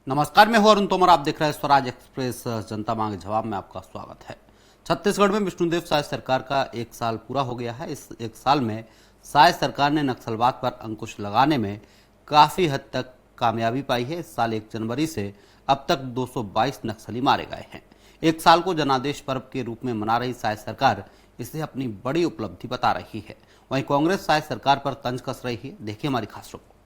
नमस्कार, मैं हूं अरुण तोमर। आप देख रहे हैं स्वराज एक्सप्रेस। जनता मांगे जवाब में आपका स्वागत है। छत्तीसगढ़ में विष्णुदेव साय सरकार का एक साल पूरा हो गया है। इस एक साल में साय सरकार ने नक्सलवाद पर अंकुश लगाने में काफी हद तक कामयाबी पाई है। इस साल 1 जनवरी से अब तक 222 नक्सली मारे गए हैं। एक साल को जनादेश पर्व के रूप में मना रही साय सरकार इसे अपनी बड़ी उपलब्धि बता रही है। वहीं कांग्रेस साय सरकार पर तंज कस रही है। देखिए हमारी खास रिपोर्ट।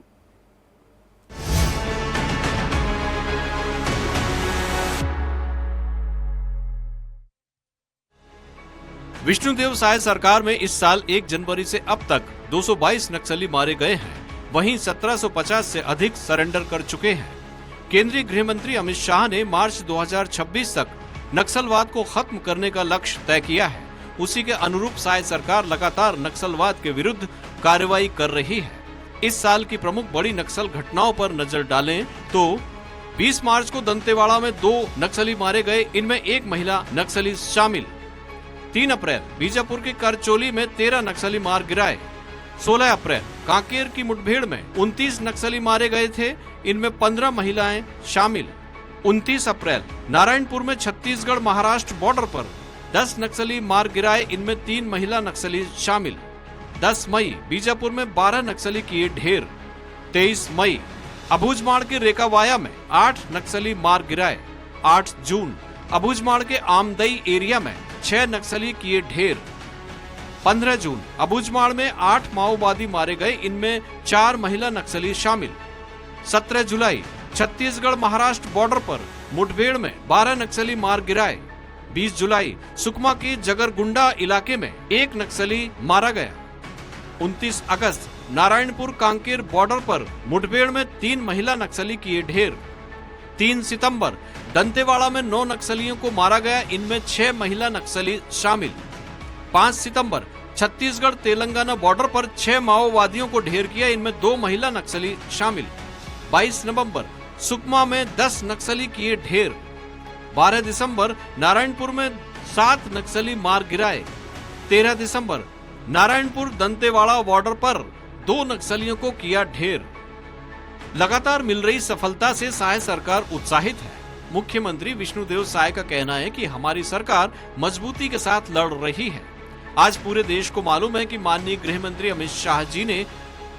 विष्णुदेव साय सरकार में इस साल 1 जनवरी से अब तक 222 नक्सली मारे गए हैं। वहीं 1750 से अधिक सरेंडर कर चुके हैं। केंद्रीय गृह मंत्री अमित शाह ने मार्च 2026 तक नक्सलवाद को खत्म करने का लक्ष्य तय किया है। उसी के अनुरूप साय सरकार लगातार नक्सलवाद के विरुद्ध कार्रवाई कर रही है। इस साल की प्रमुख बड़ी नक्सल घटनाओं पर नजर डालें तो 20 मार्च को दंतेवाड़ा में 2 नक्सली मारे गए, इनमें एक महिला नक्सली शामिल। 3 अप्रैल बीजापुर के करचोली में 13 नक्सली मार गिराए। 16 अप्रैल कांकेर की मुठभेड़ में 29 नक्सली मारे गए थे, इनमें 15 महिलाएं शामिल। 29 अप्रैल नारायणपुर में छत्तीसगढ़ महाराष्ट्र बॉर्डर पर 10 नक्सली मार गिराए, इनमें 3 महिला नक्सली शामिल। 10 मई बीजापुर में 12 नक्सली किए ढेर। 23 मई अबूझमाड़ के रेकावाया में 8 नक्सली मार गिराए। 8 जून अबूझमाड़ के आमदई एरिया में 6 नक्सली किए ढेर। 15 जून अबूझमाड़ में 8 माओवादी मारे गए, इनमें 4 महिला नक्सली शामिल। 17 जुलाई छत्तीसगढ़ महाराष्ट्र बॉर्डर पर मुठभेड़ में 12 नक्सली मार गिराए। 20 जुलाई सुकमा के जगरगुंडा इलाके में 1 नक्सली मारा गया। 29 अगस्त नारायणपुर कांकेर बॉर्डर पर मुठभेड़ में 3 महिला नक्सली किए ढेर। 3 सितंबर दंतेवाड़ा में 9 नक्सलियों को मारा गया, इनमें 6 महिला नक्सली शामिल। 5 सितंबर छत्तीसगढ़ तेलंगाना बॉर्डर पर 6 माओवादियों को ढेर किया, इनमें 2 महिला नक्सली शामिल। 22 नवंबर सुकमा में 10 नक्सली किए ढेर। 12 दिसंबर नारायणपुर में 7 नक्सली मार गिराए। 13 दिसंबर नारायणपुर दंतेवाड़ा बॉर्डर पर 2 नक्सलियों को किया ढेर। लगातार मिल रही सफलता से साय सरकार उत्साहित है। मुख्यमंत्री विष्णुदेव साय का कहना है कि हमारी सरकार मजबूती के साथ लड़ रही है। आज पूरे देश को मालूम है कि माननीय गृह मंत्री अमित शाह जी ने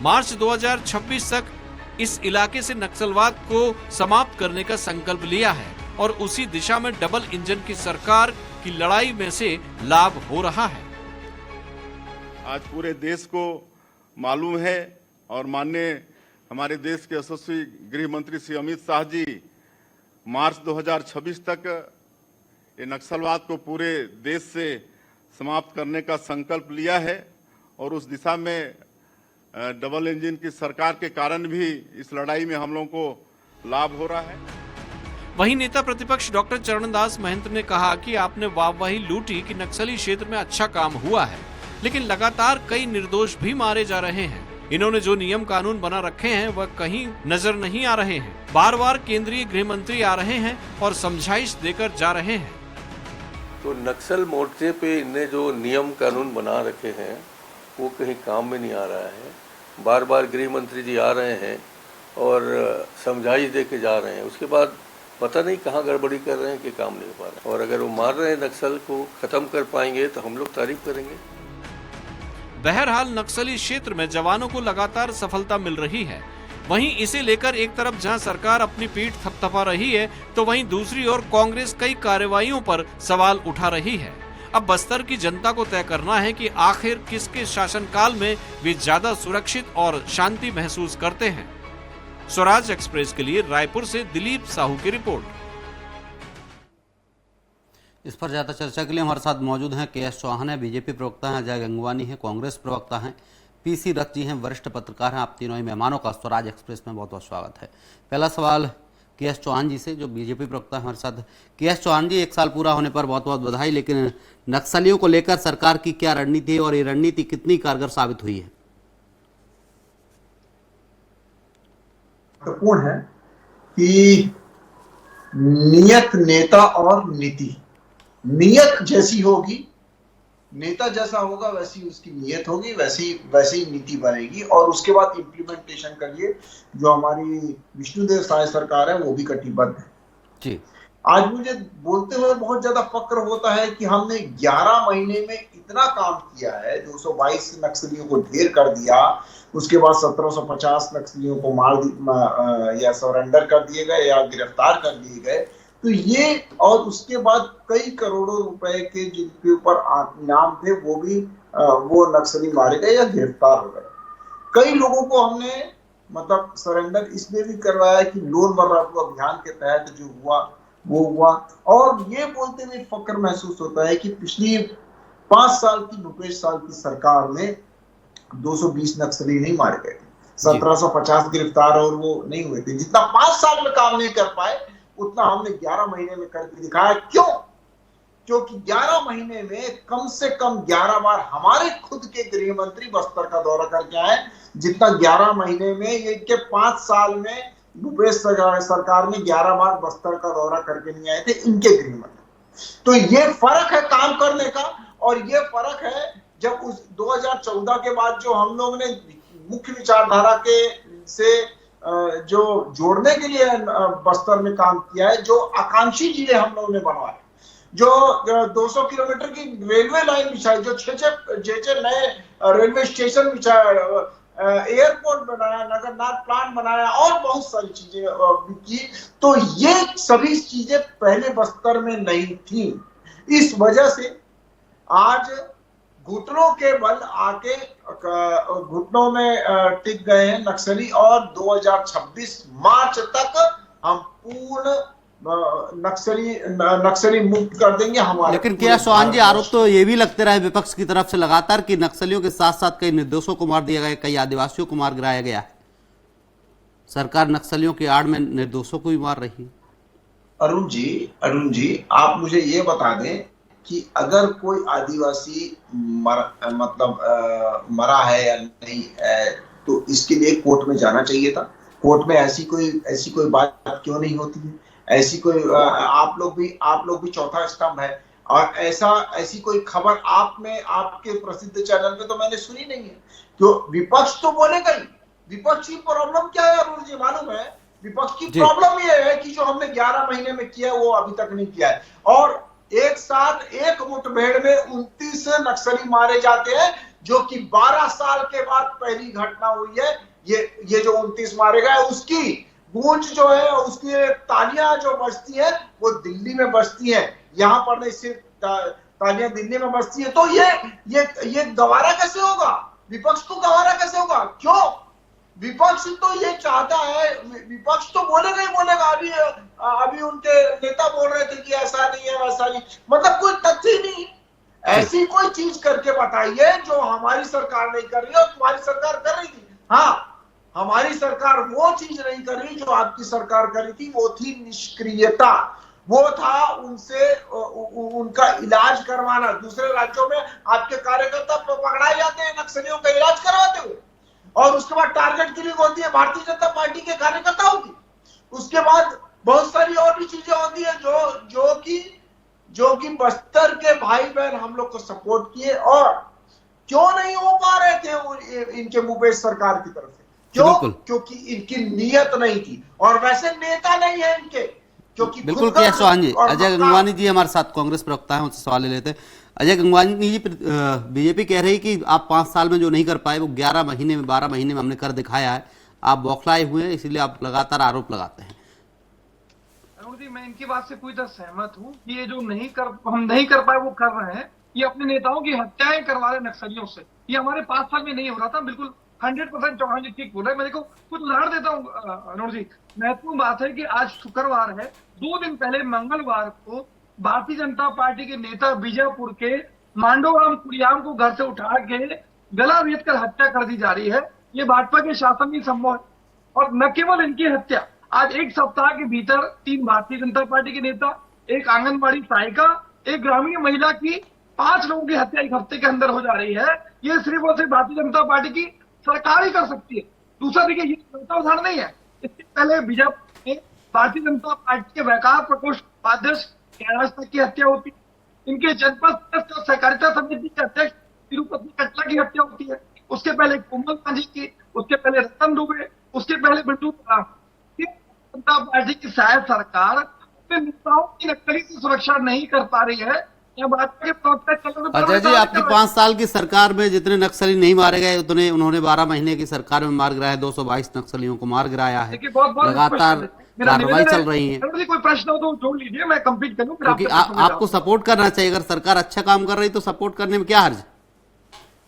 मार्च 2026 तक इस इलाके से नक्सलवाद को समाप्त करने का संकल्प लिया है और उसी दिशा में डबल इंजन की सरकार की लड़ाई में से लाभ हो रहा है। आज पूरे देश को मालूम है और माननीय हमारे देश के यशस्वी गृह मंत्री श्री अमित शाह जी मार्च 2026 तक ये नक्सलवाद को पूरे देश से समाप्त करने का संकल्प लिया है और उस दिशा में डबल इंजन की सरकार के कारण भी इस लड़ाई में हम लोगों को लाभ हो रहा है। वहीं नेता प्रतिपक्ष डॉक्टर चरणदास महंत ने कहा कि आपने वाहवाही लूटी कि नक्सली क्षेत्र में अच्छा काम हुआ है, लेकिन लगातार कई निर्दोष भी मारे जा रहे हैं। इन्होंने जो नियम कानून बना रखे हैं वह कहीं नजर नहीं आ रहे हैं। बार बार केंद्रीय गृह मंत्री आ रहे हैं और समझाइश देकर जा रहे हैं। तो नक्सल मोर्चे पे इनने जो नियम कानून बना रखे हैं वो कहीं काम में नहीं आ रहा है। बार बार गृह मंत्री जी आ रहे हैं और समझाइश दे के जा रहे हैं, उसके बाद पता नहीं कहाँ गड़बड़ी कर रहे हैं कि काम नहीं हो पा रहा है। और अगर वो मार रहे हैं नक्सल को खत्म कर पाएंगे तो हम लोग तारीफ करेंगे। बहरहाल नक्सली क्षेत्र में जवानों को लगातार सफलता मिल रही है। वहीं इसे लेकर एक तरफ जहां सरकार अपनी पीठ थपथपा रही है तो वहीं दूसरी ओर कांग्रेस कई कार्रवाइयों पर सवाल उठा रही है। अब बस्तर की जनता को तय करना है कि आखिर किसके शासनकाल में वे ज्यादा सुरक्षित और शांति महसूस करते हैं। स्वराज एक्सप्रेस के लिए रायपुर से दिलीप साहू की रिपोर्ट। इस पर ज्यादा चर्चा के लिए हमारे साथ मौजूद हैं के.एस. चौहान है, बीजेपी प्रवक्ता हैं, अजय गंगवानी है, कांग्रेस प्रवक्ता हैं, पी.सी. रथ जी हैं, वरिष्ठ पत्रकार हैं। आप तीनों ही मेहमानों का स्वराज एक्सप्रेस में बहुत बहुत स्वागत है। पहला सवाल के.एस. चौहान जी से, जो बीजेपी प्रवक्ता हमारे साथ। के.एस. चौहान जी, एक साल पूरा होने पर बहुत बहुत बधाई, लेकिन नक्सलियों को लेकर सरकार की क्या रणनीति है और ये रणनीति कितनी कारगर साबित हुई है? महत्वपूर्ण है कि नियत, नेता और नीति। नियत जैसी होगी, नेता जैसा होगा वैसी उसकी नीयत होगी, वैसी वैसी नीति बनेगी और उसके बाद इम्प्लीमेंटेशन के लिए जो हमारी विष्णुदेव साय सरकार है वो भी कटिबद्ध है। जी आज मुझे बोलते हुए बहुत ज्यादा फक्र होता है कि हमने 11 महीने में इतना काम किया है, 222 नक्सलियों को ढेर कर दिया, उसके बाद 1750 नक्सलियों को या सरेंडर कर दिए गए या गिरफ्तार कर दिए गए। तो ये और उसके बाद कई करोड़ों रुपए के जिनके ऊपर इनाम थे वो नक्सली मारे गए या गिरफ्तार हो गए। कई लोगों को हमने मतलब सरेंडर इसलिए भी करवाया कि लोन वर्राटू अभियान के तहत जो हुआ वो हुआ। और ये बोलते हुए फक्र महसूस होता है कि पिछली 5 साल की भूपेश साल की सरकार में 220 नक्सली नहीं मारे गए थे, 1750 गिरफ्तार और वो नहीं हुए थे। जितना 5 साल में काम नहीं कर पाए उतना हमने 11 महीने में करके दिखाया। क्यों? क्योंकि 11 महीने में कम से कम 11 बार हमारे खुद के गृह मंत्री बस्तर का दौरा करके आए, जितना 11 महीने में इनके 5 साल में भूपेश सरकार में 11 बार बस्तर का दौरा करके नहीं आए थे इनके गृह मंत्री। तो ये फर्क है काम करने का। और ये फर्क है जब उस 2014 के बाद जो हम लोग ने मुख्य विचारधारा के से जो जोड़ने के लिए बस्तर में काम किया है, जो आकांक्षी जिले हम लोगों ने बनवाए, जो 200 किलोमीटर की रेलवे लाइन बिछाई, जो 6 नए रेलवे स्टेशन बिछाए, एयरपोर्ट बनाया, नगरनाथ प्लांट बनाया और बहुत सारी चीजें की। तो ये सभी चीजें पहले बस्तर में नहीं थी। इस वजह से आज घुटनों के बल आके घुटनों में टिक गए हैं नक्सली और 2026 मार्च तक हम पूर्ण नक्सली मुक्त कर देंगे हमारे। लेकिन क्या चौहान जी, आरोप तो ये भी लगते रहे विपक्ष की तरफ से लगातार कि नक्सलियों के साथ साथ कई निर्दोषों को मार दिया गया, कई आदिवासियों को मार गिराया गया है। सरकार नक्सलियों की आड़ में निर्दोषों को भी मार रही है। अरुण जी आप मुझे ये बता दें कि अगर कोई आदिवासी मरा है या नहीं है तो इसके लिए कोर्ट में जाना चाहिए था। कोर्ट में ऐसी कोई बात क्यों नहीं होती है? ऐसी कोई आप लोग भी चौथा स्तंभ है और ऐसी कोई खबर आपके प्रसिद्ध चैनल पे तो मैंने सुनी नहीं है। तो विपक्ष तो बोलेगा ही। विपक्ष की प्रॉब्लम क्या है अरुण जी मालूम है? विपक्ष की प्रॉब्लम ये है कि जो हमने 11 महीने में किया वो अभी तक नहीं किया है। और एक साथ एक मुठभेड़ में 29 नक्सली मारे जाते हैं, जो कि 12 साल के बाद पहली घटना हुई है। ये जो 29 मारे गए उसकी गूंज जो है, उसकी तालियां जो बजती है वो दिल्ली में बजती है, यहाँ पर नहीं, सिर्फ तालियां दिल्ली में बजती है। तो ये गवारा कैसे होगा? विपक्ष को गवारा कैसे होगा? क्यों? विपक्ष तो ये चाहता है, विपक्ष तो बोलेगा ही बोलेगा। अभी उनके नेता बोल रहे थे कि ऐसा नहीं है वैसा नहीं, मतलब कोई तथ्य नहीं। ऐसी कोई चीज करके बताइए जो हमारी सरकार नहीं कर रही और तुम्हारी सरकार कर रही थी। हाँ, हमारी सरकार वो चीज नहीं कर रही जो आपकी सरकार कर रही थी, वो थी निष्क्रियता। वो था उनसे उनका इलाज करवाना। दूसरे राज्यों में आपके कार्यकर्ता पकड़ाए जाते हैं नक्सलियों का इलाज करवाते हुए और उसके बाद टारगेट किलिंग होती है भारतीय जनता पार्टी के कार्यकर्ताओं की। उसके बाद बहुत सारी और भी चीजें होती है जो कि बस्तर के भाई बहन हम लोग को सपोर्ट किए और क्यों नहीं हो पा रहे थे इनके भूपेश सरकार की तरफ से। क्यों? क्योंकि इनकी नीयत नहीं थी और वैसे नेता नहीं है इनके। क्योंकि बिल्कुल क्या चौहान जी, अजय गंगवानी जी हमारे साथ कांग्रेस प्रवक्ता है, उनसे सवाल ले लेते हैं। अजय गंगवानी जी, बीजेपी कह रही कि आप 5 साल में जो नहीं कर पाए वो 11 महीने में 12 महीने में हमने कर दिखाया है। आप बौखलाए हुए हैं, इसीलिए आप लगातार आरोप लगाते हैं। अरुण जी, मैं इनकी बात से पूरी तरह सहमत हूँ कि ये जो हम नहीं कर पाए वो कर रहे हैं। ये अपने नेताओं की हत्याएं करवा रहे नक्सलियों से। ये हमारे 5 साल में नहीं हो रहा था। बिल्कुल 100% चौहान जी ठीक बोल रहे हैं। मैं देखो कुछ उदाहरण देता हूँ अरुण जी। महत्वपूर्ण बात है कि आज शुक्रवार है, 2 दिन पहले मंगलवार को भारतीय जनता पार्टी के नेता बीजापुर के मांडोराम कुरियाम को घर से उठा के गला रेत कर हत्या कर दी जा रही है। ये भाजपा के शासन में संभव है। और न केवल इनकी हत्या, आज 1 सप्ताह के भीतर 3 भारतीय जनता पार्टी के नेता, 1 आंगनबाड़ी सहायिका, 1 ग्रामीण महिला की 5 लोगों की हत्या 1 हफ्ते के अंदर हो जा रही है। ये सिर्फ और सिर्फ भारतीय जनता पार्टी की सरकार ही कर सकती है। दूसरा देखिए, ये छोटा उदाहरण नहीं है। इससे पहले बीजापुर में भारतीय जनता पार्टी के वैकार प्रकोष्ठ उपाध्यक्ष कैलाश तक की हत्या होती, इनके जनपद सहकारिता समिति के अध्यक्ष तिरुपति कटला की हत्या होती है, उसके पहले कोमल मांझी की, उसके पहले रतन दुबे, उसके पहले बिट्टू बराड़। जनता पार्टी की शायद सरकार अपने नेताओं की नक्सली से सुरक्षा नहीं कर पा रही है। या भाजपा के प्रवक्ता अजय जी, आपकी 5 साल की सरकार में जितने नक्सली नहीं मारे गए उतने उन्होंने 12 महीने की सरकार में मार गिराया, 222 नक्सलियों को मार गिराया है। लगातार कार्रवाई चल रही है। कोई प्रश्न हो तो जोड़ लीजिए, मैं कंप्लीट करूं। क्योंकि आपको सपोर्ट करना चाहिए, अगर सरकार अच्छा काम कर रही तो सपोर्ट करने में क्या हर्ज।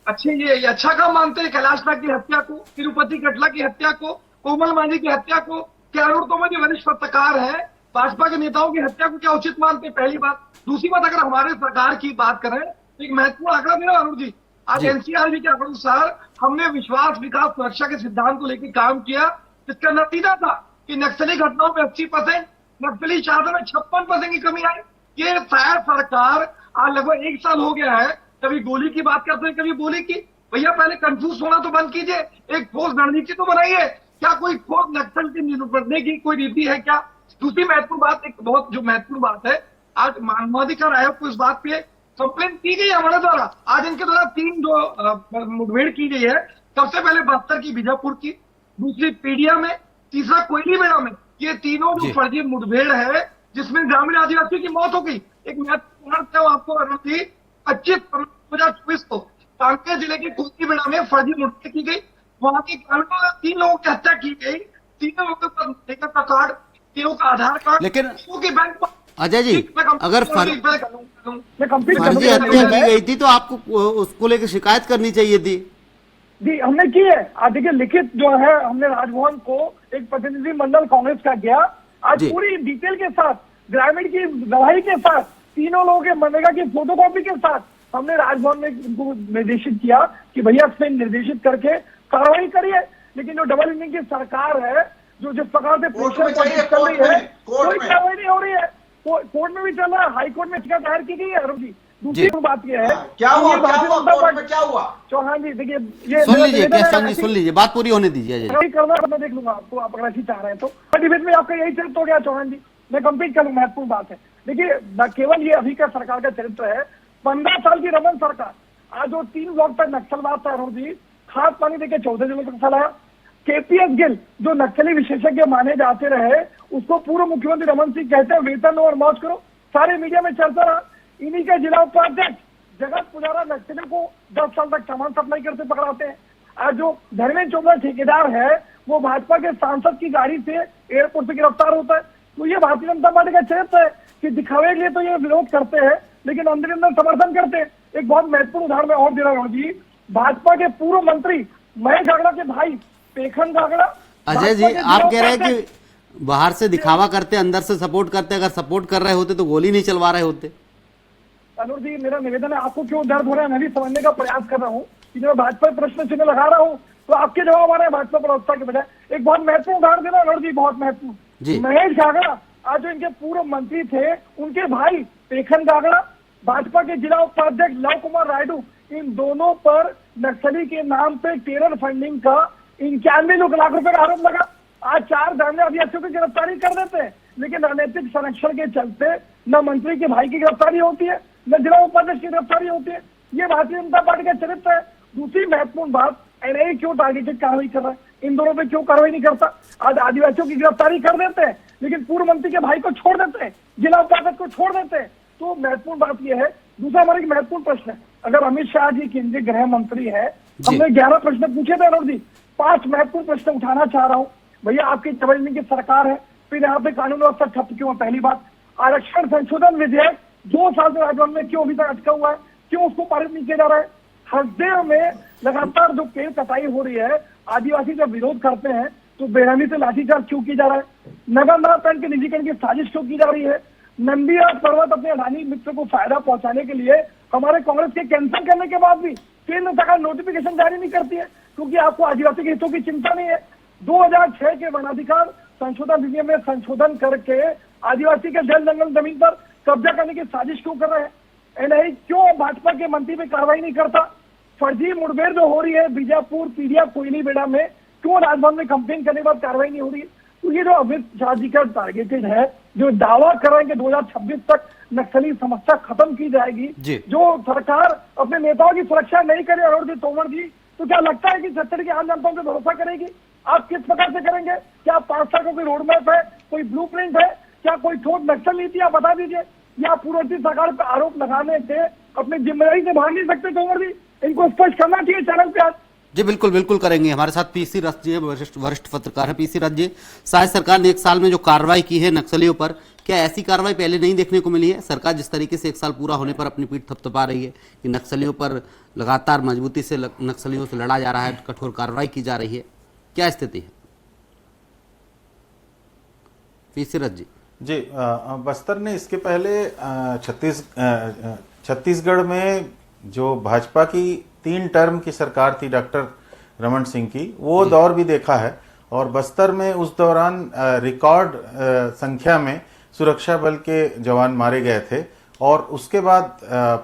अच्छे ये अच्छा काम मानते हैं कैलाश नाग की हत्या को, तिरुपति कटला की हत्या को, कोमल मांझी की हत्या को, क्या अरुण तोमर जी वरिष्ठ पत्रकार है, भाजपा के नेताओं की हत्या को क्या उचित मानते हैं? पहली बात। दूसरी बात, अगर हमारे सरकार की बात करें तो एक महत्वपूर्ण आंकड़ा देना अरुण जी, आज एनसीआरबी के आंकड़ों अनुसार हमने विश्वास विकास सुरक्षा के सिद्धांत को लेकर काम किया, जिसका नतीजा था कि नक्सली घटनाओं में 80%, नक्सली शहादत में 56% की कमी आई। ये शायद सरकार आज लगभग 1 साल हो गया है, कभी गोली की बात करते हैं, कभी बोली की। भैया पहले कंफ्यूज होना तो बंद कीजिए, एक ठोस रणनीति तो बनाइए। क्या कोई ठोस नक्सल से निपटने की कोई नीति है क्या? दूसरी महत्वपूर्ण बात, एक बहुत जो महत्वपूर्ण बात है, आज मानवाधिकार आयोग को इस बात पे कंप्लेन की गई है हमारे द्वारा। आज इनके द्वारा 3 जो मुठभेड़ की गई है, सबसे पहले बस्तर की, बीजापुर की, दूसरी पीडिया में, तीसरा कोयलीबेड़ा में। ये तीनों जो फर्जी मुठभेड़ है जिसमें ग्रामीण आदिवासियों की मौत हो गई। एक महत्वपूर्ण आपको अरुण जी, 25/2024 को कांकेर जिले के कोयलीबेड़ा में फर्जी मुठभेड़ की गई। वहां के ग्रामीणों ने 3 लोगों की हत्या की गई। 3 लोगों के पास टिकट का कार्ड, 3 का आधार कार्ड, लेकिन की बैंक। अजय जी, अगर फर्जी हत्या की गई थी तो आपको उसको लेकर शिकायत करनी चाहिए थी। जी हमने की है। आज देखिए लिखित जो है हमने राजभवन को एक प्रतिनिधि मंडल कांग्रेस का गया, आज पूरी डिटेल के साथ, ग्रामीण की गवाही के साथ, 3 लोगों के मनरेगा की फोटोकॉपी के साथ हमने राजभवन में इनको निर्देशित किया कि भैया इसमें निर्देशित करके कार्रवाई करिए। लेकिन जो डबल इंजन की सरकार है, जो जिस प्रकार से प्रेशर चल रही है, कोई कार्रवाई नहीं हो रही है। कोर्ट में भी चल रहा है, हाई कोर्ट में शिकायत दायर की गई है अरुण जी। दूसरी बात यह है, क्या हुआ चौहान जी, देखिए ये सुन लीजिए, बात पूरी होने दीजिए। करना मैं देख लूंगा आपको, आप अगर ऐसी चाह रहे हैं तो। डिबेट में आपका यही चरित्र हो गया चौहान जी, मैं कंप्लीट करूँ। महत्वपूर्ण बात है, देखिए न केवल ये अभी का सरकार का चरित्र है, 15 साल की रमन सरकार, आज जो 3 ब्लॉक पर नक्सलवाद था अरुण जी, खाद पानी देके 14 जिलों तक फैलाया। केपीएस गिल जो नक्सली विशेषज्ञ माने जाते रहे, उसको पूर्व मुख्यमंत्री रमन सिंह कहते हैं वेतन लो और मौज करो, सारे मीडिया में चलता रहा। इन्हीं के जिला उपाध्यक्ष जगत पुजारा नक्सलियों को 10 साल तक सामान सप्लाई करते पकड़ाते हैं। आज जो धर्मेंद्र चोपड़ा ठेकेदार है, वो भाजपा के सांसद की गाड़ी से एयरपोर्ट से गिरफ्तार होता है। तो ये भारतीय जनता पार्टी का चरित्र है कि दिखावे के लिए तो ये विरोध करते हैं, लेकिन अंदर अंदर समर्थन करते हैं। एक बहुत महत्वपूर्ण उदाहरण मैं और दे रहा हूँ जी, भाजपा के पूर्व मंत्री महेश गागड़ा के भाई पेखन गागड़ा। अजय जी, आप कह रहे हैं कि बाहर से दिखावा करते, अंदर से सपोर्ट करते। अगर सपोर्ट कर रहे होते तो गोली नहीं चलवा रहे होते। अनुर जी, मेरा निवेदन है, आपको क्यों दर्द हो रहा है मैं भी समझने का प्रयास कर रहा हूँ कि जब भाजपा प्रश्न चिन्ह लगा रहा हूँ तो आपके जवाब आ रहे हैं भाजपा प्रवक्ता के बजाय। एक बहुत महत्वपूर्ण उदाहरण देना अनुर जी, बहुत महत्वपूर्ण। महेश गागड़ा आज जो इनके पूर्व मंत्री थे, उनके भाई पेखन गागड़ा, भाजपा के जिला उपाध्यक्ष लव कुमार रायडू, इन दोनों पर नक्सली के नाम पे टेरर फंडिंग का 91 लाख रुपए का आरोप लगा। आज 4 धार्मिक अभियुक्तों की गिरफ्तारी कर देते हैं, लेकिन राजनीतिक संरक्षण के चलते न मंत्री के भाई की गिरफ्तारी होती है, न जिला उपाध्यक्ष की गिरफ्तारी होती है। ये भारतीय जनता पार्टी का चरित्र है। दूसरी महत्वपूर्ण बात, एनआईए क्यों टारगेटेड कार्रवाई कर रहा है, इन दोनों पे क्यों कार्रवाई नहीं करता? आज आदिवासियों की गिरफ्तारी कर देते हैं, लेकिन पूर्व मंत्री के भाई को छोड़ देते हैं, जिला उपाध्यक्ष को छोड़ देते हैं। तो महत्वपूर्ण बात यह है। दूसरा हमारा एक महत्वपूर्ण प्रश्न है, अगर अमित शाह जी केंद्रीय गृह मंत्री है, हमने 11 प्रश्न पूछे थे अरुण जी, 5 महत्वपूर्ण प्रश्न उठाना चाह रहा हूँ। भैया आपकी डबल इंजन की सरकार है, फिर यहाँ पे कानून व्यवस्था ठप क्यों है? पहली बात, आरक्षण संशोधन विधेयक 2 साल से राजभवन में क्यों अभी तक अटका हुआ है, क्यों उसको पारित नहीं किया जा रहा है? हसदेव में लगातार जो पेड़ कटाई हो रही है, आदिवासी जब विरोध करते हैं तो बेरहमी से लाठीचार्ज क्यों किया जा रहा है? नगर नारायण के निजीकरण की साजिश क्यों की जा रही है? नंदीराज पर्वत अपने अडानी मित्र को फायदा पहुंचाने के लिए हमारे कांग्रेस के कैंसिल करने के बाद भी केंद्र सरकार नोटिफिकेशन जारी नहीं करती है, क्योंकि आपको आदिवासी के हितों की चिंता नहीं है। 2006 के वनाधिकार संशोधन अधिनियम में संशोधन करके आदिवासी के जल जंगल जमीन पर कब्जा करने की साजिश क्यों कर रहे हैं? एनआईए क्यों भाजपा के मंत्री पे कार्रवाई नहीं करता? फर्जी मुठभेड़ जो हो रही है बीजापुर, पीडिया, कोयलीबेड़ा में, क्यों राजभवन में कंप्लेन करने के बाद कार्रवाई नहीं हो रही है? तो ये जो अमित शाह जी का टारगेटेड है, जो दावा कर रहे हैं कि 2026 तक नक्सली समस्या खत्म की जाएगी, जो सरकार अपने नेताओं की सुरक्षा नहीं करे अरुण जी तोमर जी, तो क्या लगता है कि छत्तीसगढ़ की आम जनताओं पर भरोसा करेगी? आप किस प्रकार से करेंगे? क्या 5 साल का कोई रोड मैप है, कोई ब्लूप्रिंट है, क्या कोई ठोस नक्सल नीति आप बता दीजिए? या पूर्ववर्ती सरकार पर आरोप लगाने से अपनी जिम्मेदारी से भाग नहीं सकते तोमर जी? इनको स्पष्ट करना चाहिए चैनल पे आज। जी बिल्कुल बिल्कुल करेंगे। हमारे साथ पीसी रथ जी हैं, वरिष्ठ पत्रकार हैं। पीसी रथ जी, शायद सरकार ने 1 साल में जो कार्रवाई की है नक्सलियों पर, क्या ऐसी कार्रवाई पहले नहीं देखने को मिली है? सरकार जिस तरीके से 1 साल पूरा होने पर अपनी पीठ थपथपा रही है कि नक्सलियों पर लगातार मजबूती से नक्सलियों से लड़ा जा रहा है, कठोर कार्रवाई की जा रही है, क्या स्थिति है? पीसी रथ जी जी, बस्तर ने इसके पहले छत्तीसगढ़ में जो भाजपा की 3 टर्म की सरकार थी डॉक्टर रमन सिंह की, वो दौर भी देखा है। और बस्तर में उस दौरान रिकॉर्ड संख्या में सुरक्षा बल के जवान मारे गए थे। और उसके बाद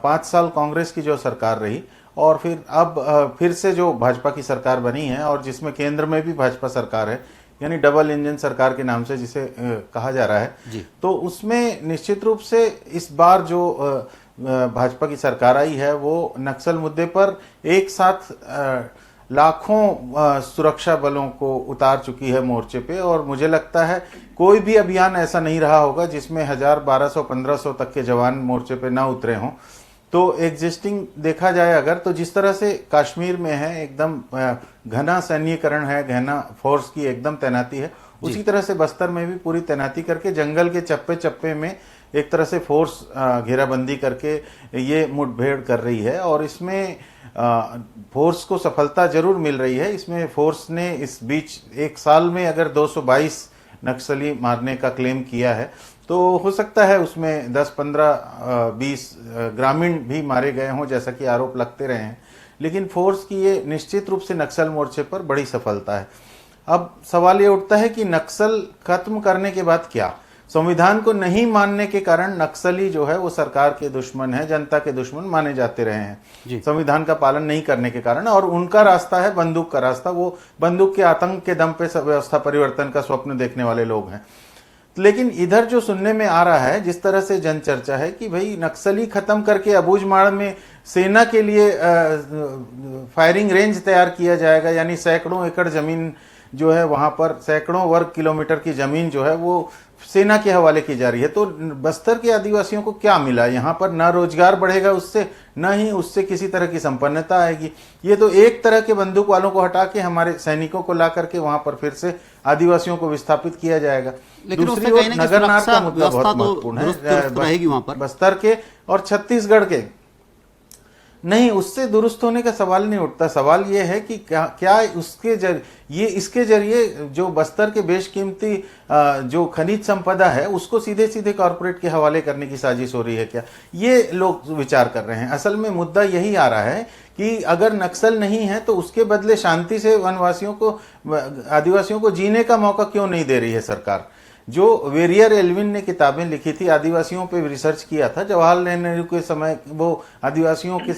5 साल कांग्रेस की जो सरकार रही, और फिर अब फिर से जो भाजपा की सरकार बनी है, और जिसमें केंद्र में भी भाजपा सरकार है, यानी डबल इंजन सरकार के नाम से जिसे कहा जा रहा है, तो उसमें निश्चित रूप से इस बार जो भाजपा की सरकार आई है वो नक्सल मुद्दे पर एक साथ लाखों सुरक्षा बलों को उतार चुकी है मोर्चे पे। और मुझे लगता है कोई भी अभियान ऐसा नहीं रहा होगा जिसमें 1000, 1200, 1500 तक के जवान मोर्चे पे ना उतरे हों। तो एग्जिस्टिंग देखा जाए अगर, तो जिस तरह से कश्मीर में है एकदम घना सैन्यकरण है, घना फोर्स की एकदम तैनाती है, उसी तरह से बस्तर में भी पूरी तैनाती करके जंगल के चप्पे चप्पे में एक तरह से फोर्स घेराबंदी करके ये मुठभेड़ कर रही है। और इसमें फोर्स को सफलता जरूर मिल रही है। इसमें फोर्स ने इस बीच 1 साल में अगर 222 नक्सली मारने का क्लेम किया है, तो हो सकता है उसमें 10, 15, 20 ग्रामीण भी मारे गए हों, जैसा कि आरोप लगते रहे हैं। लेकिन फोर्स की ये निश्चित रूप से नक्सल मोर्चे पर बड़ी सफलता है। अब सवाल ये उठता है कि नक्सल खत्म करने के बाद क्या? संविधान को नहीं मानने के कारण नक्सली जो है वो सरकार के दुश्मन है, जनता के दुश्मन माने जाते रहे हैं संविधान का पालन नहीं करने के कारण। और उनका रास्ता है बंदूक का रास्ता, वो बंदूक के आतंक के दम पे व्यवस्था परिवर्तन का स्वप्न देखने वाले लोग हैं। लेकिन इधर जो सुनने में आ रहा है, जिस तरह से जन चर्चा है कि भाई नक्सली खत्म करके अबूझमाड़ में सेना के लिए फायरिंग रेंज तैयार किया जाएगा, यानी सैकड़ों एकड़ जमीन जो है वहां पर सैकड़ों वर्ग किलोमीटर की जमीन जो है वो सेना के हवाले की जा रही है। तो बस्तर के आदिवासियों को क्या मिला यहाँ पर? ना रोजगार बढ़ेगा उससे, ना ही उससे किसी तरह की संपन्नता आएगी। ये तो एक तरह के बंदूक वालों को हटा के हमारे सैनिकों को ला करके वहां पर फिर से आदिवासियों को विस्थापित किया जाएगा। दूसरी ओर नगरनार का मुद्दा बहुत महत्वपूर्ण है बस्तर के और छत्तीसगढ़ के। नहीं, उससे दुरुस्त होने का सवाल नहीं उठता। सवाल यह है कि क्या इसके जरिए जो बस्तर के बेशकीमती जो खनिज संपदा है उसको सीधे सीधे कॉर्पोरेट के हवाले करने की साजिश हो रही है क्या? ये लोग विचार कर रहे हैं। असल में मुद्दा यही आ रहा है कि अगर नक्सल नहीं है तो उसके बदले शांति से वनवासियों को, आदिवासियों को जीने का मौका क्यों नहीं दे रही है सरकार? जो वेरियर एल्विन ने किताबें लिखी थी, आदिवासियों पे रिसर्च किया था जवाहरलाल नेहरू के समय, वो आदिवासियों के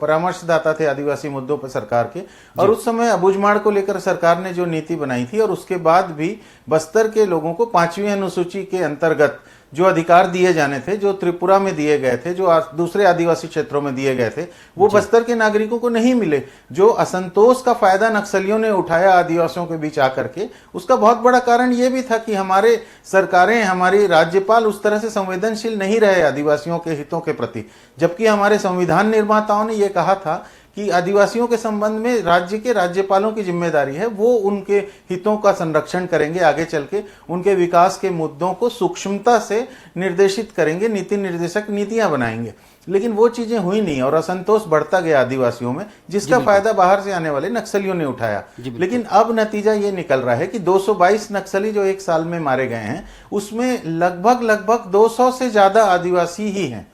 परामर्शदाता थे आदिवासी मुद्दों पर सरकार के। और उस समय अबूझमाड़ को लेकर सरकार ने जो नीति बनाई थी, और उसके बाद भी बस्तर के लोगों को 5वीं अनुसूची के अंतर्गत जो अधिकार दिए जाने थे, जो त्रिपुरा में दिए गए थे, जो दूसरे आदिवासी क्षेत्रों में दिए गए थे, वो बस्तर के नागरिकों को नहीं मिले। जो असंतोष का फायदा नक्सलियों ने उठाया आदिवासियों के बीच आकर के, उसका बहुत बड़ा कारण ये भी था कि हमारे सरकारें, हमारी राज्यपाल उस तरह से संवेदनशील नहीं रहे आदिवासियों के हितों के प्रति। जबकि हमारे संविधान निर्माताओं ने यह कहा था कि आदिवासियों के संबंध में राज्य के राज्यपालों की जिम्मेदारी है, वो उनके हितों का संरक्षण करेंगे, आगे चल के उनके विकास के मुद्दों को सूक्ष्मता से निर्देशित करेंगे, नीति निर्देशक नीतियां बनाएंगे। लेकिन वो चीजें हुई नहीं और असंतोष बढ़ता गया आदिवासियों में, जिसका फायदा बाहर से आने वाले नक्सलियों ने उठाया। लेकिन अब नतीजा ये निकल रहा है कि 222 नक्सली जो 1 साल में मारे गए हैं, उसमें लगभग 200 से ज्यादा आदिवासी ही हैं।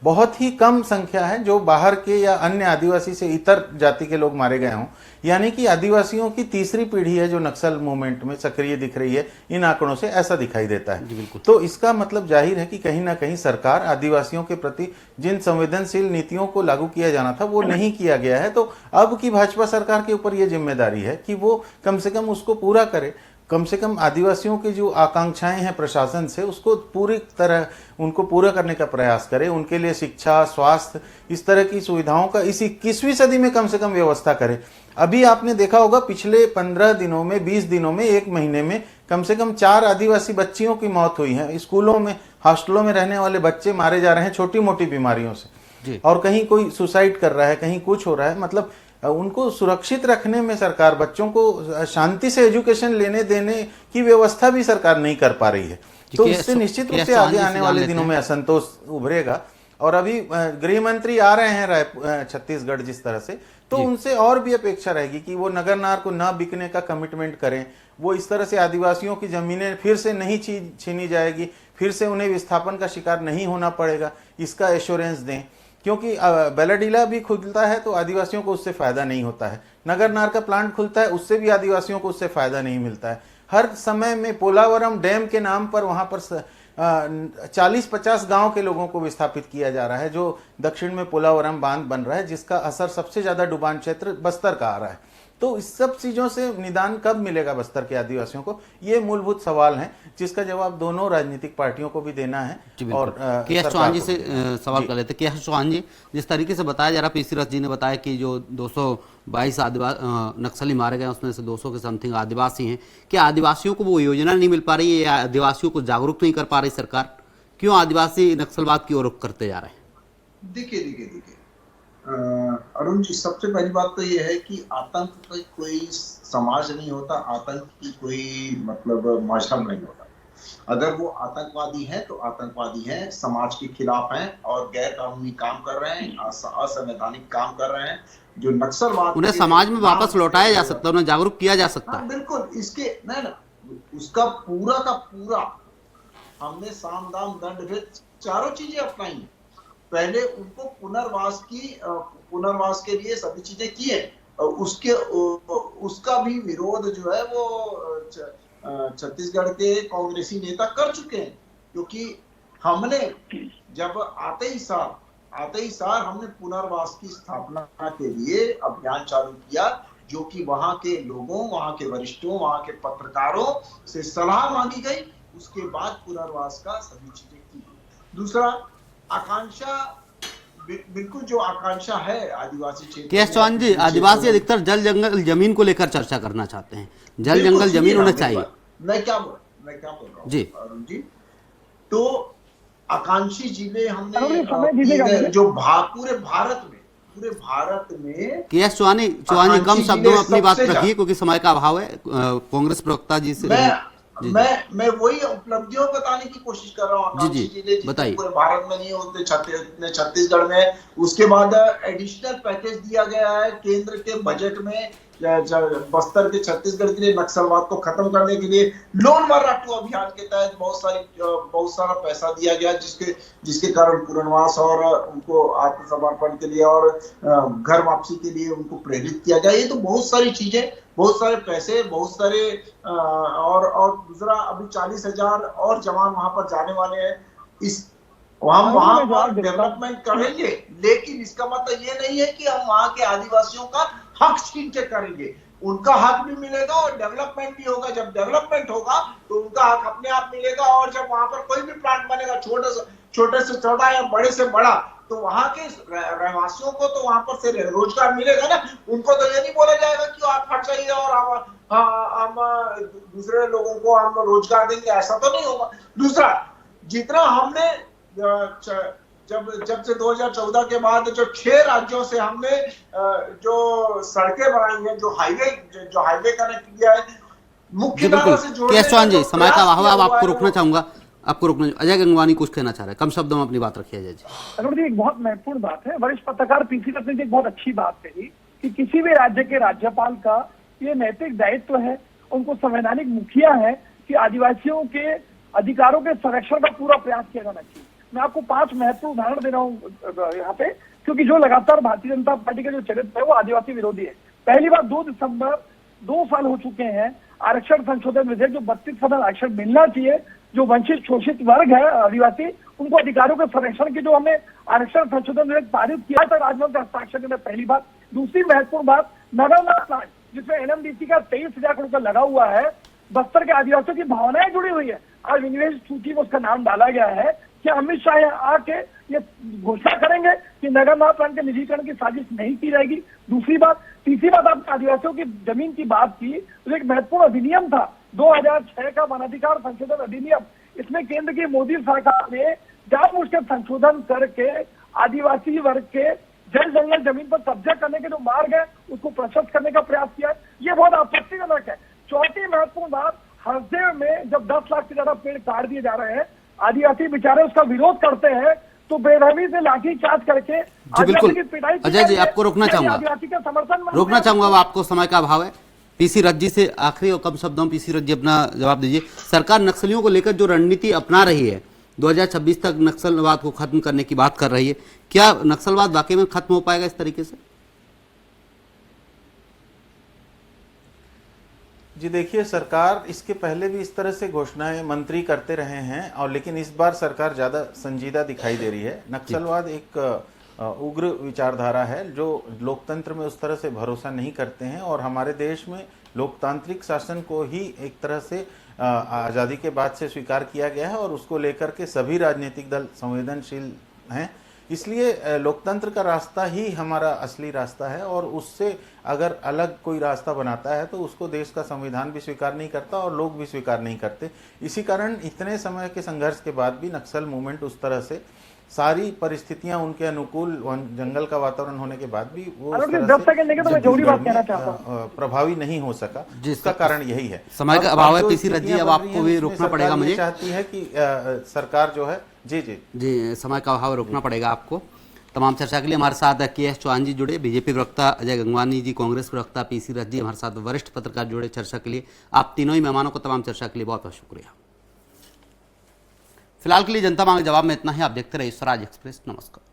बहुत ही कम संख्या है जो बाहर के या अन्य आदिवासी से इतर जाति के लोग मारे गए हों। यानी कि आदिवासियों की तीसरी पीढ़ी है जो नक्सल मूवमेंट में सक्रिय दिख रही है। इन आंकड़ों से ऐसा दिखाई देता है। तो इसका मतलब जाहिर है कि कहीं ना कहीं सरकार आदिवासियों के प्रति जिन संवेदनशील नीतियों को लागू किया जाना था वो नहीं किया गया है। तो अब की भाजपा सरकार के ऊपर यह जिम्मेदारी है कि वो कम से कम उसको पूरा करे। कम से कम आदिवासियों की जो आकांक्षाएं हैं प्रशासन से उसको पूरी तरह उनको पूरा करने का प्रयास करें, उनके लिए शिक्षा, स्वास्थ्य, इस तरह की सुविधाओं का इस 21वीं सदी में कम से कम व्यवस्था करें। अभी आपने देखा होगा पिछले 15 दिनों में, 20 दिनों में, एक महीने में कम से कम 4 आदिवासी बच्चियों की मौत हुई है। स्कूलों में, हॉस्टलों में रहने वाले बच्चे मारे जा रहे हैं छोटी मोटी बीमारियों से, और कहीं कोई सुसाइड कर रहा है, कहीं कुछ हो रहा है। मतलब उनको सुरक्षित रखने में सरकार, बच्चों को शांति से एजुकेशन लेने देने की व्यवस्था भी सरकार नहीं कर पा रही है। तो इससे निश्चित रूप से आगे आने वाले दिनों में असंतोष उभरेगा। और अभी गृह मंत्री आ रहे हैं छत्तीसगढ़ जिस तरह से, तो उनसे और भी अपेक्षा रहेगी कि वो नगरनार को न बिकने का कमिटमेंट करें। वो इस तरह से आदिवासियों की जमीनें फिर से नहीं छीनी जाएगी, फिर से उन्हें विस्थापन का शिकार नहीं होना पड़ेगा, इसका एश्योरेंस दें। क्योंकि बेलाडीला भी खुलता है तो आदिवासियों को उससे फायदा नहीं होता है, नगरनार का प्लांट खुलता है उससे भी आदिवासियों को उससे फायदा नहीं मिलता है। हर समय में पोलावरम डैम के नाम पर वहां पर 40-50 गांव के लोगों को विस्थापित किया जा रहा है, जो दक्षिण में पोलावरम बांध बन रहा है, जिसका असर सबसे ज्यादा डुबान क्षेत्र बस्तर का आ रहा है। तो इस सब चीजों से निदान कब मिलेगा बस्तर के आदिवासियों को, ये मूलभूत सवाल हैं जिसका जवाब दोनों राजनीतिक पार्टियों को भी देना है। और के एस चौहान जी से सवाल कर लेते। के एस चौहान जी, जिस तरीके से बताया जा रहा, पीसी रथ जी ने बताया कि जो 222 नक्सली मारे गए उसमें से 200 के समथिंग आदिवासी हैं, क्या आदिवासियों को वो योजना नहीं मिल पा रही है या आदिवासियों को जागरूक नहीं कर पा रही सरकार? क्यों आदिवासी नक्सलवाद की ओर रुख करते जा रहे हैं? देखिए अरुण जी, सबसे पहली बात तो ये है कि आतंक का कोई समाज नहीं होता, आतंक की कोई मतलब मजहब नहीं होता। अगर वो आतंकवादी हैं तो आतंकवादी हैं, समाज के खिलाफ हैं और गैर कानूनी काम कर रहे हैं, असंवैधानिक काम कर रहे हैं। जो नक्सलवाद, उन्हें समाज में वापस लौटाया जा सकता है, उन्हें जागरूक किया जा सकता है। बिल्कुल, इसके ना उसका पूरा का पूरा हमने साम दाम दंड भेद चारों चीजें अपनाई हैं। पहले उनको पुनर्वास के लिए सभी चीजें की है, उसका भी विरोध जो है वो छत्तीसगढ़ के कांग्रेसी नेता कर चुके हैं। क्योंकि हमने जब आते ही सार हमने पुनर्वास की स्थापना के लिए अभियान चालू किया, जो कि वहां के लोगों, वहां के वरिष्ठों, वहां के पत्रकारों से सलाह मांगी गई। उसके बाद पुनर्वास का सभी चीजें की। दूसरा, आकांक्षा, बिल्कुल जो आकांक्षा है आदिवासी क्षेत्र। के एस चौहान जी, आदिवासी अधिकतर जल जंगल जमीन को लेकर चर्चा करना चाहते हैं, जल जंगल जमीन उन्हें चाहिए। मैं क्या बोल रहा हूँ जी अरुण जी, तो आकांक्षी जिले हमने जो पूरे भारत में के एस चौहान जी कम शब्दों में अपनी बात रखिए क्योंकि समय का अभाव है। कांग्रेस प्रवक्ता जी से मैं वही उपलब्धियों बताने की कोशिश कर रहा हूँ। जी बताइए। पूरे भारत में नहीं होते, छत्तीसगढ़ में। उसके बाद एडिशनल पैकेज दिया गया है केंद्र के बजट में बस्तर के, छत्तीसगढ़ के लिए नक्सलवाद को खत्म करने के लिए लोन मर्राटू अभियान के तहत बहुत सारा पैसा दिया गया, जिसके कारण पुनर्वास और उनको आत्मसमर्पण के लिए और घर वापसी के लिए उनको प्रेरित किया गया। ये तो बहुत सारी चीजें, बहुत सारे पैसे, बहुत सारे और दूसरा अभी 40,000 और जवान वहां पर जाने वाले हैं। वहां पर डेवलपमेंट करेंगे, लेकिन इसका मतलब ये नहीं है कि हम वहां के आदिवासियों का हक छीन के करेंगे। उनका हक भी मिलेगा और डेवलपमेंट भी होगा। जब डेवलपमेंट होगा तो उनका हक अपने आप मिलेगा। और जब वहां पर कोई भी प्लांट बनेगा, छोटे से छोटा या बड़े से बड़ा, तो वहां के रहवासियों को तो वहां पर से रोजगार मिलेगा ना। उनको तो ये नहीं बोला जाएगा कि आप हट जाइए और हम दूसरे लोगों को हम रोजगार देंगे, ऐसा तो नहीं होगा। दूसरा, जितना हमने जब से 2014 के बाद जो 6 राज्यों से हमने जो सड़कें बनाई हैं, जो हाईवे कनेक्ट किया है, मुख्य धारा से जोड़ने जी, समय का अभाव, आपको रोकना चाहूंगा, अजय गंगवानी कुछ कहना चाह रहे हैं, कम शब्दों में अपनी बात रखिए अजय जी। अरुण जी, एक बहुत महत्वपूर्ण बात है। वरिष्ठ पत्रकार पीसी रथ ने एक बहुत अच्छी बात कही कि किसी भी राज्य के राज्यपाल का ये नैतिक दायित्व है, उनको संवैधानिक मुखिया है कि आदिवासियों के अधिकारों के संरक्षण का पूरा प्रयास किया जाना चाहिए। मैं आपको 5 महत्वपूर्ण उदाहरण दे रहा हूँ यहाँ पे, क्योंकि जो लगातार भारतीय जनता पार्टी का जो चरित्र है वो आदिवासी विरोधी है। पहली बात, 2 दिसंबर 2 साल हो चुके हैं, आरक्षण संशोधन विधेयक जो 32% आरक्षण मिलना चाहिए, जो वंचित शोषित वर्ग है आदिवासी, उनको अधिकारों के संरक्षण की जो हमने आरक्षण संशोधन विधेयक पारित किया था राजभवन के हस्ताक्षर के, पहली बात। दूसरी महत्वपूर्ण बात, नगरनार प्लांट जिसमें एनएमडीसी का 23,000 करोड़ का लगा हुआ है, बस्तर के आदिवासियों की भावनाएं जुड़ी हुई है। आज विनिवेश सूची में उसका नाम डाला गया है। क्या अमित शाह यहाँ आके ये घोषणा करेंगे कि नगर महाप्राण के निजीकरण की साजिश नहीं की जाएगी? दूसरी बात, तीसरी बात, आपने आदिवासियों की जमीन की बात की तो एक महत्वपूर्ण अधिनियम था 2006 का वनाधिकार संशोधन अधिनियम। इसमें केंद्र की मोदी सरकार ने जानबूझ के संशोधन करके आदिवासी वर्ग के जल जंगल जमीन पर कब्जा करने के जो मार्ग है उसको प्रशस्त करने का प्रयास किया है। ये बहुत आपत्तिजनक है। चौथी महत्वपूर्ण बात, हरदेव में जब 10 लाख से ज्यादा पेड़ काट दिए जा रहे हैं, आदिवासी बेचारे उसका विरोध करते हैं तो बेरहमी से लाठी चार्ज करके जी बिल्कुल की पिटाई की अजय जी, जाती है। आपको रोकना चाहूंगा, आदिवासी के समर्थन में रोकना चाहूंगा, अब आपको समय का अभाव है। पीसी रज्जी से आखिरी और कम शब्दों में पीसी रज्जी अपना जवाब दीजिए। सरकार नक्सलियों को लेकर जो रणनीति अपना रही है, 2026 तक नक्सलवाद को खत्म करने की बात कर रही है, क्या नक्सलवाद वाकई में खत्म हो पाएगा इस तरीके से? जी देखिए, सरकार इसके पहले भी इस तरह से घोषणाएं मंत्री करते रहे हैं, और लेकिन इस बार सरकार ज्यादा संजीदा दिखाई दे रही है। नक्सलवाद एक उग्र विचारधारा है जो लोकतंत्र में उस तरह से भरोसा नहीं करते हैं, और हमारे देश में लोकतांत्रिक शासन को ही एक तरह से आज़ादी के बाद से स्वीकार किया गया है, और उसको लेकर के सभी राजनीतिक दल संवेदनशील हैं। इसलिए लोकतंत्र का रास्ता ही हमारा असली रास्ता है, और उससे अगर अलग कोई रास्ता बनाता है तो उसको देश का संविधान भी स्वीकार नहीं करता और लोग भी स्वीकार नहीं करते। इसी कारण इतने समय के संघर्ष के बाद भी नक्सल मूवमेंट उस तरह से सारी परिस्थितियां उनके अनुकूल, जंगल का वातावरण होने के बाद भी वो उस तरह से प्रभावी नहीं हो सका, जिसका कारण यही है। समय का अभाव है पीसी रज्जी, अब आपको भी रोकना पड़ेगा मुझे। चाहती है कि सरकार जो है जी समय का अभाव, रोकना पड़ेगा आपको। तमाम चर्चा के लिए हमारे साथ के.एस. चौहान जी जुड़े, बीजेपी प्रवक्ता अजय गंगवानी जी, कांग्रेस प्रवक्ता पीसी रज्जी हमारे साथ वरिष्ठ पत्रकार जुड़े चर्चा के लिए। आप तीनों ही मेहमानों को तमाम चर्चा के लिए बहुत बहुत शुक्रिया। फिलहाल के लिए जनता मांगे जवाब में इतना ही। आप देखते रहिए स्वराज एक्सप्रेस। नमस्कार।